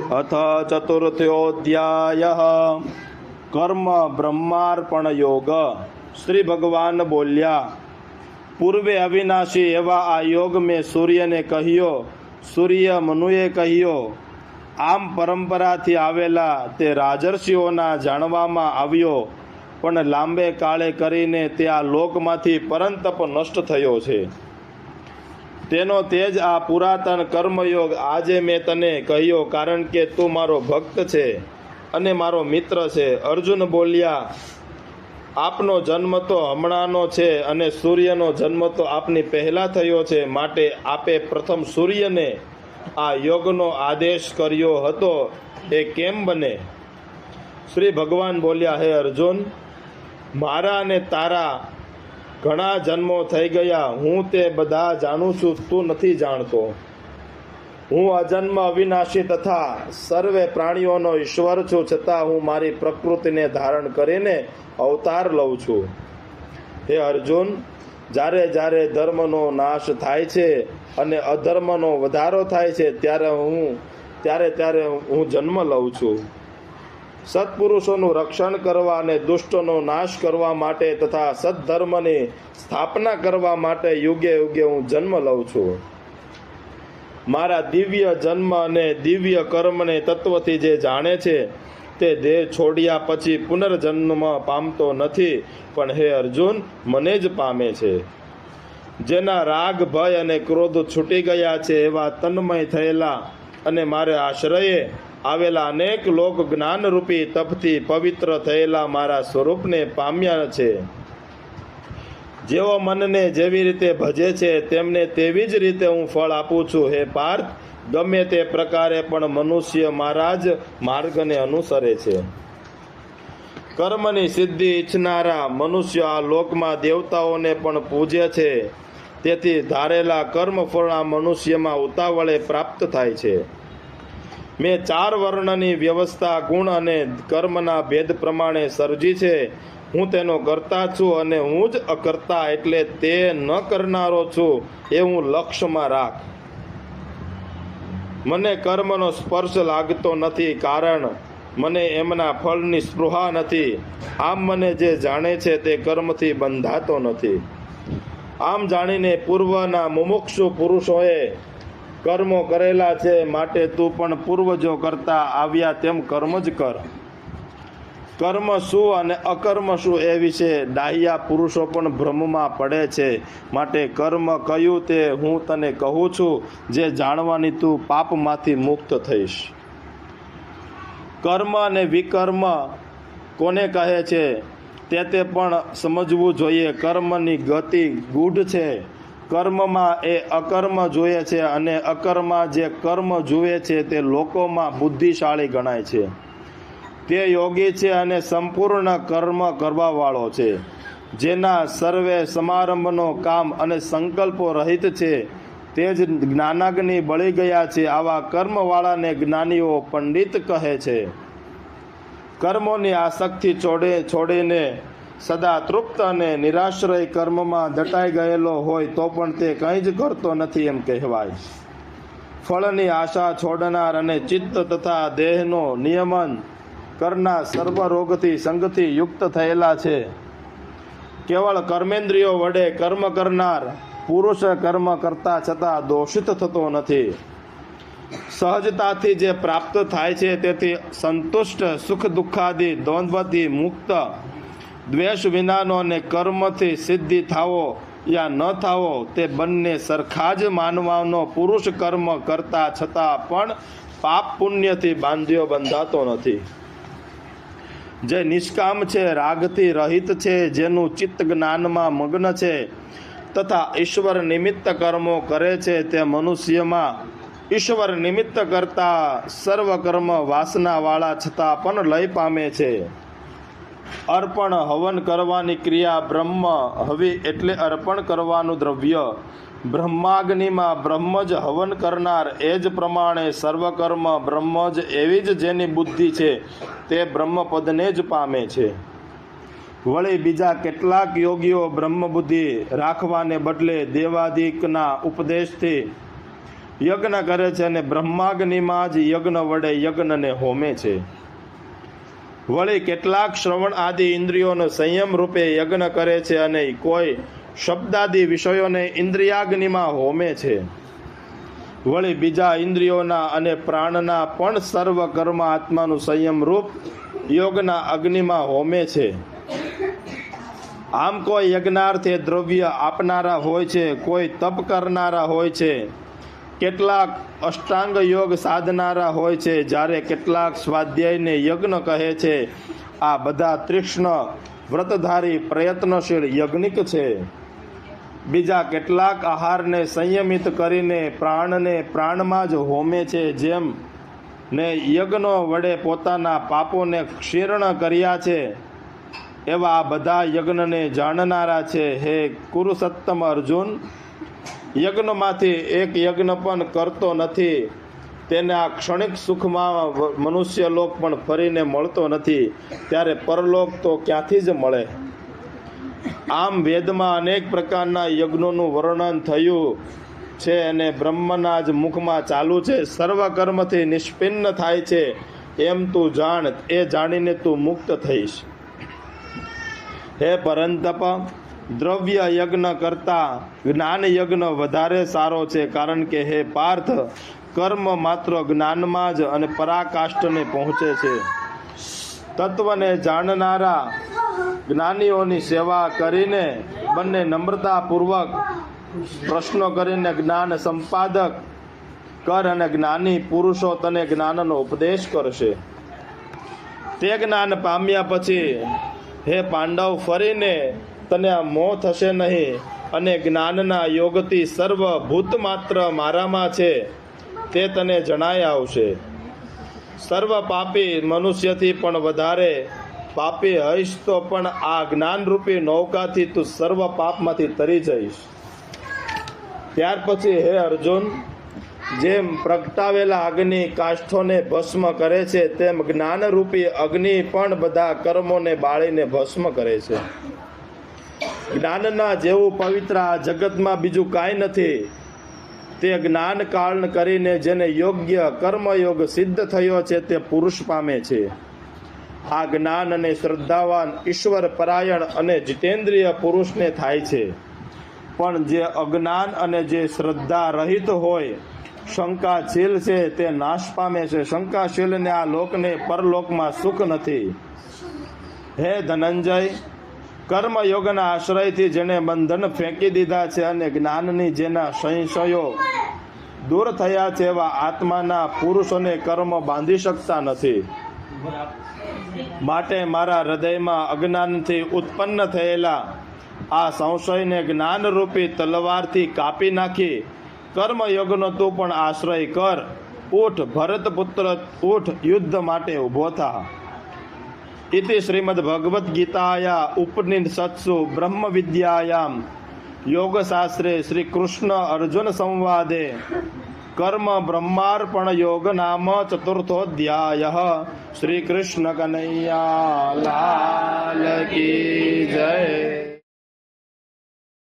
अथ चतुर्थोऽध्यायः कर्म ब्रह्मार्पण योग। श्री भगवान बोल्या, पूर्वे अविनाशी एवा आ योग में सूर्य ने कहियो, सूर्य मनुए कहियो। आम परंपराथी आवेला ते राजर्षिओना जाणवामां આવ્યો, પણ લાંબે કાળે કરીને તે આ લોકમાંથી પરંતપ નષ્ટ થયો છે। તેનો તેજ આ પુરાતન કર્મયોગ આજે મેં તને કહ્યો, કારણ કે તું મારો ભક્ત છે અને મારો મિત્ર છે। અર્જુન બોલ્યા, આપનો જન્મ તો હમણાંનો છે અને સૂર્યનો જન્મ તો આપની પહેલા થયો છે, માટે આપે પ્રથમ સૂર્યને આ યોગનો આદેશ કર્યો હતો, એ કેમ બને? શ્રી ભગવાન બોલ્યા, હે અર્જુન, મારા અને તારા ઘણા જન્મો થઈ ગયા, હું તે બધા જાણું છું, તું નથી જાણતો। હું અજન્મ અવિનાશી તથા સર્વે પ્રાણીઓનો ઈશ્વર છું, છતાં હું મારી પ્રકૃતિને ધારણ કરીને અવતાર લઉં છું। હે અર્જુન, જ્યારે જ્યારે ધર્મનો નાશ થાય છે અને અધર્મનો વધારો થાય છે, ત્યારે હું જન્મ લઉં છું। સત્પુરુષોનું રક્ષણ કરવા અને દુષ્ટનો નાશ કરવા માટે તથા સદ્ધર્મની સ્થાપના કરવા માટે યુગે યુગે હું જન્મ લઉં છું। મારા દિવ્ય જન્મ અને દિવ્ય કર્મને તત્વથી જે જાણે છે તે દેહ છોડ્યા પછી પુનર્જન્મ પામતો નથી, પણ હે અર્જુન, મને જ પામે છે। જેના રાગ ભય અને ક્રોધ છૂટી ગયા છે, એવા તન્મય થયેલા અને મારે આશ્રયે આવેલા અનેક લોક જ્ઞાનરૂપી તપથી પવિત્ર થયેલા મારા સ્વરૂપને પામ્યા છે। જેઓ મનને જેવી રીતે ભજે છે તેમને તેવી જ રીતે હું ફળ આપું છું। હે પાર્થ, ગમે તે પ્રકારે પણ મનુષ્ય મારા જ માર્ગને અનુસરે છે। કર્મની સિદ્ધિ ઈચ્છનારા મનુષ્ય આ લોકમાં દેવતાઓને પણ પૂજે છે, તેથી ધારેલા કર્મફળ આ મનુષ્યમાં ઉતાવળે પ્રાપ્ત થાય છે। મેં 4 વર્ણની વ્યવસ્થા ગુણ અને કર્મના ભેદ પ્રમાણે સર્જી છે। હું તેનો કર્તા છું અને હું જ અકર્તા, એટલે તે ન કરનારો છું એવું લક્ષ્યમાં રાખ। મને કર્મનો સ્પર્શ લાગતો નથી, કારણ મને એમના ફળની સ્પૃહા નથી। આમ મને જે જાણે છે તે કર્મથી બંધાતો નથી। આમ જાણીને પૂર્વના મુમુક્ષુ પુરુષોએ કર્મો કરેલા છે, માટે તું પણ પૂર્વજો કરતા આવ્યા તેમ કર્મ જ કર। કર્મ શું અને અકર્મ શું એ વિશે ડાહ્યા પુરુષો પણ ભ્રમમાં પડે છે, માટે કર્મ કયું તે હું તને કહું છું, જે જાણવાની તું પાપમાંથી મુક્ત થઈશ। કર્મ અને વિકર્મ કોને કહે છે તે પણ સમજવું જોઈએ। કર્મની ગતિ ગૂઢ છે। કર્મમાં એ અકર્મ જુએ છે અને અકર્મમાં જે કર્મ જુએ છે તે લોકોમાં બુદ્ધિશાળી ગણાય છે। તે યોગી છે અને સંપૂર્ણ કર્મ કરવાવાળો છે, જેના સર્વે સમારંભનો કામ અને સંકલ્પો રહિત છે, તે જ જ્ઞાનાગ્નિ બળી ગયા છે। આવા કર્મવાળાને જ્ઞાનીઓ પંડિત કહે છે। કર્મોની આસક્તિ છોડીને સદા તૃપ્ત અને નિરાશ્રય કર્મમાં દટાઈ ગયેલો હોય તો પણ તે કંઈ જ કરતો નથી એમ કહેવાય। ફળની આશા છોડનાર અને ચિત્ત તથા દેહનો નિયમન કરનાર સર્વરોગથી સંગથી યુક્ત થયેલા છે। કેવળ કર્મેન્દ્રિયો વડે કર્મ કરનાર પુરુષ કર્મ કરતા છતાં દોષિત થતો નથી। સહજતાથી જે પ્રાપ્ત થાય છે તેથી સંતુષ્ટ, સુખ દુઃખાદી દ્વંદ્વથી મુક્ત, દ્વેષ વિનાનો અને કર્મથી સિદ્ધિ થાવો યા ન થાવો તે બંને સરખા જ માનવાનો પુરુષ કર્મ કરતા છતાં પણ પાપ પુણ્યથી બાંધ્યો બંધાતો નથી। જે નિષ્કામ છે, રાગથી રહિત છે, જેનું ચિત્ત જ્ઞાનમાં મગ્ન છે તથા ઈશ્વર નિમિત્ત કર્મો કરે છે, તે મનુષ્યમાં ઈશ્વર નિમિત્ત કરતા સર્વ કર્મ વાસનાવાળા છતાં પણ લય પામે છે। અર્પણ હવન કરવાની ક્રિયા બ્રહ્મ, હવિ એટલે અર્પણ કરવાનું દ્રવ્ય। બ્રહ્માગ્નિમાં બ્રહ્મ જ હવન કરનાર, એ જ પ્રમાણે સર્વકર્મ બ્રહ્મ જ એવી જ જેની બુદ્ધિ છે તે બ્રહ્મપદને જ પામે છે। વળી બીજા કેટલાક યોગીઓ બ્રહ્મબુદ્ધિ રાખવાને બદલે દેવાદિકના ઉપદેશથી યજ્ઞ કરે છે અને બ્રહ્માગ્નિમાં જ યજ્ઞ વડે યજ્ઞને હોમે છે. વળી કેટલાક શ્રવણ આદિ ઇન્દ્રિયોનો સંયમ રૂપે યજ્ઞ કરે છે અને કોઈ શબ્દાદિ વિષયોને ઇન્દ્રિયાગ્નિમાં હોમે છે. વળી બીજા ઇન્દ્રિયોના અને પ્રાણના પણ સર્વ કર્મ આત્માનું સંયમ રૂપ યોગના અગ્નિમાં હોમે છે. આમ કોઈ યજ્ઞાર્થે દ્રવ્ય આપનારા હોય છે, કોઈ તપ કરનારા હોય છે, કેટલાક અષ્ટાંગ યોગ સાધનારા હોય છે, જ્યારે કેટલાક સ્વાધ્યાયને યજ્ઞ કહે છે. આ બધા તીક્ષ્ણ વ્રતધારી પ્રયત્નશીલ યજ્ઞિક છે. બીજા કેટલાક આહારને સંયમિત કરીને પ્રાણને પ્રાણમાં જ હોમે છે, જેમ ને યજ્ઞો વડે પોતાના પાપોને ક્ષીર્ણ કર્યા છે, એવા આ બધા યજ્ઞને જાણનારા છે. હે કુરુસત્તમ અર્જુન, યજ્ઞમાંથી એક યજ્ઞ પણ કરતો નથી, તેને આ ક્ષણિક સુખમાં મનુષ્ય લોક પણ ફરીને મળતો નથી, ત્યારે પરલોક તો ક્યાંથી જ મળે. આમ વેદમાં અનેક પ્રકારના યજ્ઞોનું વર્ણન થયું છે અને બ્રહ્મના જ મુખમાં ચાલુ છે. સર્વ કર્મથી નિષ્પન્ન થાય છે એમ તું જાણ. એ જાણીને તું મુક્ત થઈશ. હે પરંતપ, દ્રવ્ય યજ્ઞ કરતા જ્ઞાન યજ્ઞ વધારે સારો છે, કારણ કે હે પાર્થ, કર્મ માત્ર જ્ઞાનમાં જ અને પરાકાષ્ઠને પહોંચે છે. તત્વને જાણનારા જ્ઞાનીઓની સેવા કરીને બંને નમ્રતાપૂર્વક પ્રશ્નો કરીને જ્ઞાન સંપાદક કર અને જ્ઞાની પુરુષો તને જ્ઞાનનો ઉપદેશ કરશે. તે જ્ઞાન પામ્યા પછી હે પાંડવ, ફરીને તને આ મોહ થશે નહીં અને જ્ઞાનના યોગથી સર્વ ભૂત માત્ર મારામાં છે તે તને જણાય આવશે. સર્વ પાપી મનુષ્યથી પણ વધારે પાપી હઈશ તો પણ આ જ્ઞાનરૂપી નૌકાથી તું સર્વ પાપમાંથી તરી જઈશ. ત્યાર પછી હે અર્જુન, જેમ પ્રગટાવેલા અગ્નિ કાષ્ઠોને ભસ્મ કરે છે, તેમ જ્ઞાનરૂપી અગ્નિ પણ બધા કર્મોને બાળીને ભસ્મ કરે છે. જ્ઞાનના જેવું પવિત્ર આ જગતમાં બીજું કાંઈ નથી. તે જ્ઞાન કાળ કરીને જેને યોગ્ય કર્મયોગ સિદ્ધ થયો છે તે પુરુષ પામે છે. આ જ્ઞાન અને શ્રદ્ધાવાન ઈશ્વર પરાયણ અને જીતેન્દ્રિય પુરુષને થાય છે. પણ જે અજ્ઞાન અને જે શ્રદ્ધા રહિત હોય, શંકાશીલ છે, તે નાશ પામે છે. શંકાશીલને આ લોકને પરલોકમાં સુખ નથી. હે ધનંજય, કર્મયોગના આશ્રયથી જેને બંધન ફેંકી દીધા છે અને જ્ઞાનની જેના સંશયો દૂર થયા છે, એવા આત્માના પુરુષોને કર્મ બાંધી શકતા નથી. માટે મારા હૃદયમાં અજ્ઞાનથી ઉત્પન્ન થયેલા આ સંશયને જ્ઞાનરૂપી તલવારથી કાપી નાખી કર્મયોગનો તું પણ આશ્રય કર. ઉઠ ભરતપુત્ર, ઉઠ, યુદ્ધ માટે ઊભો થા. ઇતિ શ્રીમદ ભગવદ્ ગીતાયા ઉપનિષત્સુ બ્રહ્મ વિદ્યાયામ યોગશાસ્ત્રે શ્રી કૃષ્ણ અર્જુન સંવાદે કર્મ બ્રહ્માર્પણ યોગ નામ ચતુર્થોધ્યાય. શ્રી કૃષ્ણ કનૈયા લાલ કી જય.